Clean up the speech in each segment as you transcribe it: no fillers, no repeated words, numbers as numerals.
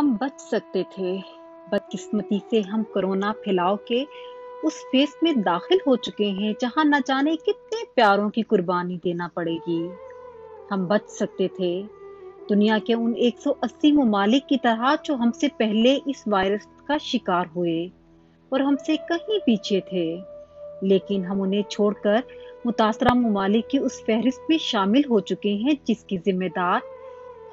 ہم بچ سکتے تھے۔ بدقسمتی سے ہم کورونا پھیلاؤ کے اس فیس میں داخل ہو چکے ہیں جہاں نہ جانے کتنے پیاروں کی قربانی دینا پڑے گی۔ ہم بچ سکتے تھے دنیا کے ان 180 ممالک کی طرح جو ہم سے پہلے اس وائرس کا شکار ہوئے اور ہم سے کہیں پیچھے تھے، لیکن ہم انہیں چھوڑ کر متاثرہ ممالک کی اس فہرست میں شامل ہو چکے ہیں جس کی ذمہ دار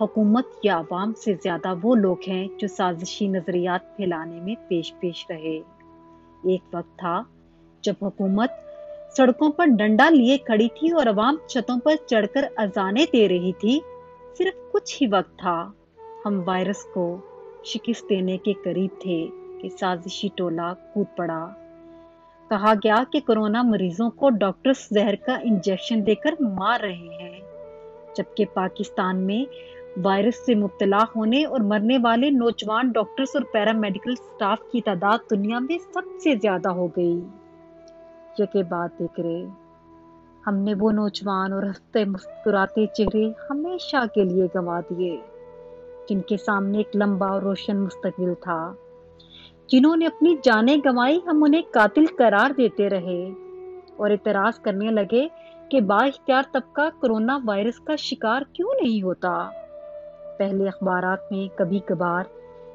حکومت یا عوام سے زیادہ وہ لوگ ہیں جو سازشی نظریات پھیلانے میں پیش رہے۔ ایک وقت تھا جب حکومت سڑکوں پر ڈنڈا لیے کھڑی تھی اور عوام چھتوں پر چڑھ کر اذانیں دے رہی تھی۔ صرف کچھ ہی وقت تھا، ہم وائرس کو شکست دینے کے قریب تھے کہ سازشی ٹولہ کود پڑا۔ کہا گیا کہ کورونا مریضوں کو ڈاکٹرز زہر کا انجیکشن دے کر مار رہے ہیں، جبکہ پاکستان میں وائرس سے مبتلا ہونے اور مرنے والے نوجوان ڈاکٹرز اور پیرامیڈیکل سٹاف کی تعداد دنیا میں سب سے زیادہ ہو گئی۔ یکے بعد دیگرے ہم نے وہ نوجوان اور ہنستے مسکراتے چہرے ہمیشہ کے لیے گنوا دیے، جن کے سامنے ایک لمبا اور روشن مستقبل تھا۔ جنہوں نے اپنی جانیں گنوائی، ہم انہیں قاتل قرار دیتے رہے اور اعتراض کرنے لگے کہ بااختیار طبقہ کورونا وائرس کا شکار کیوں نہیں ہوتا۔ پہلے اخبارات میں کبھی کبھار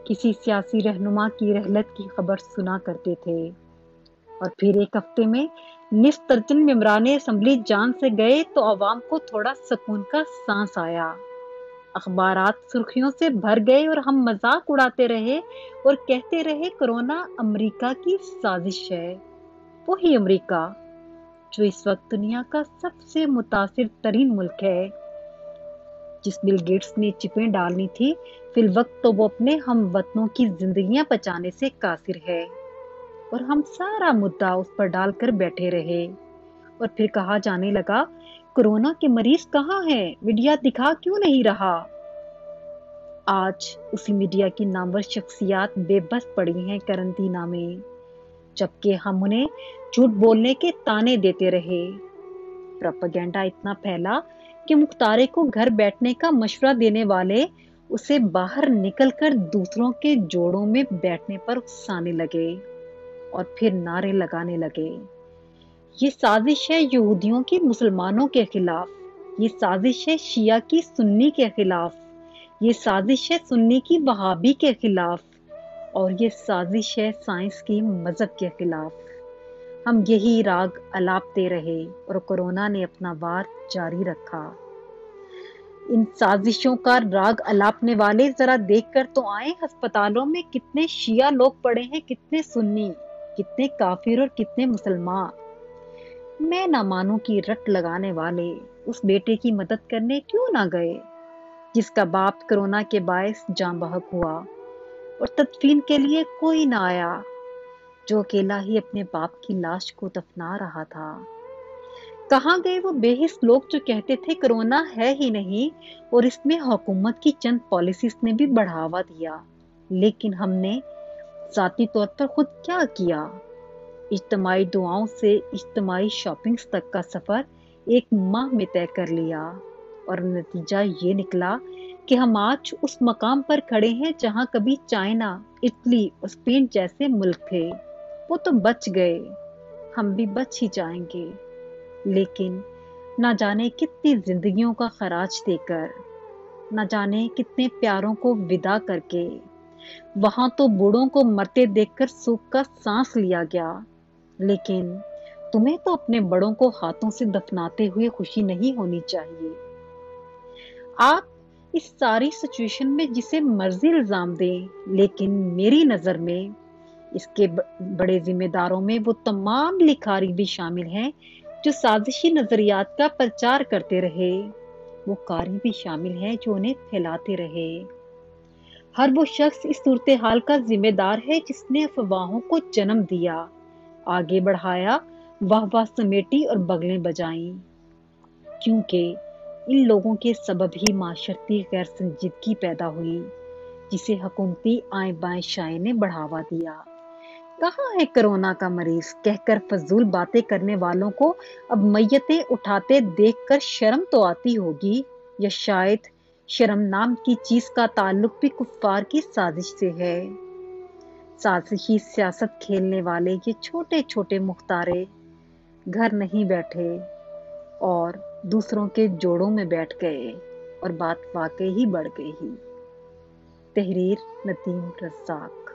کسی سیاسی رہنما کی رحلت کی خبر سنا کرتے تھے، اور پھر ایک ہفتے میں نصف درجن ممبران اسمبلی جان سے گئے تو عوام کو تھوڑا سکون کا سانس آیا۔ اخبارات سرخیوں سے بھر گئے اور ہم مذاق اڑاتے رہے اور کہتے رہے کورونا امریکہ کی سازش ہے۔ وہی امریکہ جو اس وقت دنیا کا سب سے متاثر ترین ملک ہے۔ جس بل گیٹس نے چپیں ڈالنی تھی، فی الوقت تو وہ اپنے ہم وطنوں کی زندگیاں بچانے سے قاصر ہے، اور ہم سارا مدعا اس پر ڈال کر بیٹھے رہے۔ اور پھر کہا جانے لگا کورونا کے مریض کہاں ہیں، میڈیا دکھا کیوں نہیں رہا؟ آج اسی میڈیا کی نامور شخصیات بے بس پڑی ہیں قرنطینہ میں، جبکہ ہم انہیں جھوٹ بولنے کے طعنے دیتے رہے۔ پروپیگنڈا اتنا پھیلا کہ مختارے کو گھر بیٹھنے کا مشورہ دینے والے اسے باہر نکل کر دوسروں کے جوڑوں میں بیٹھنے پر اکسانے لگے اور پھر نعرے لگانے لگے، یہ سازش ہے یہودیوں کی مسلمانوں کے خلاف، یہ سازش ہے شیعہ کی سنی کے خلاف، یہ سازش ہے سنی کی وہابی کے خلاف، اور یہ سازش ہے سائنس کی مذہب کے خلاف۔ ہم یہی راگ الاپتے رہے اور کورونا نے اپنا وار جاری رکھا۔ ان سازشوں کا راگ الاپنے والے ذرا دیکھ کر تو آئیں، ہسپتالوں میں کتنے شیعہ لوگ پڑے ہیں، کتنے سنی، کتنے کافر اور کتنے مسلمان۔ میں نہ مانوں کی رٹ لگانے والے اس بیٹے کی مدد کرنے کیوں نہ گئے جس کا باپ کورونا کے باعث جاں بحق ہوا، اور تدفین کے لیے کوئی نہ آیا، جو اکیلا ہی اپنے باپ کی لاش کو دفنا رہا تھا۔ کہاں گئے وہ بے حس لوگ جو کہتے تھے کورونا ہے ہی نہیں، اور اس میں حکومت کی چند پالیسیز نے بھی بڑھاوا دیا، لیکن ہم نے ذاتی طور پر خود کیا کیا؟ اجتماعی دعاؤں سے اجتماعی شاپنگز تک کا سفر ایک ماہ میں طے کر لیا، اور نتیجہ یہ نکلا کہ ہم آج اس مقام پر کھڑے ہیں جہاں کبھی چائنا، اٹلی اور اسپین جیسے ملک تھے۔ وہ تو بچ گئے، ہم بھی بچ ہی جائیں گے، لیکن نہ جانے کتنی زندگیوں کا خراج دے کر، نہ جانے کتنے پیاروں کو ودا کر کے۔ وہاں تو بوڑھوں کو مرتے دیکھ کر سوکھ کا سانس لیا گیا، لیکن تمہیں تو اپنے بڑوں کو ہاتھوں سے دفناتے ہوئے خوشی نہیں ہونی چاہیے۔ آپ اس ساری سچویشن میں جسے مرضی الزام دیں، لیکن میری نظر میں اس کے بڑے ذمہ داروں میں وہ تمام لکھاری بھی شامل ہیں جو سازشی نظریات کا پرچار کرتے رہے، وہ قاری بھی شامل ہیں جو انہیں پھیلاتے رہے۔ ہر وہ شخص اس صورتحال کا ذمہ دار ہے جس نے افواہوں کو جنم دیا، آگے بڑھایا، واہ واہ سمیٹی اور بغلیں بجائیں، کیونکہ ان لوگوں کے سبب ہی معاشرتی غیر سنجیدگی پیدا ہوئی جسے حکومتی آئیں بائیں شائیں نے بڑھاوا دیا۔ کہاں ہے کورونا کا مریض کہہ کر فضول باتیں کرنے والوں کو اب میتیں اٹھاتے دیکھ کر شرم تو آتی ہوگی، یا شاید شرم نام کی چیز کا تعلق بھی کفار کی سازش سے ہے۔ سازشی سیاست کھیلنے والے یہ چھوٹے چھوٹے مختارے گھر نہیں بیٹھے اور دوسروں کے جوڑوں میں بیٹھ گئے اور بات واقعی ہی بڑھ گئی۔ تحریر نتیم رزاق۔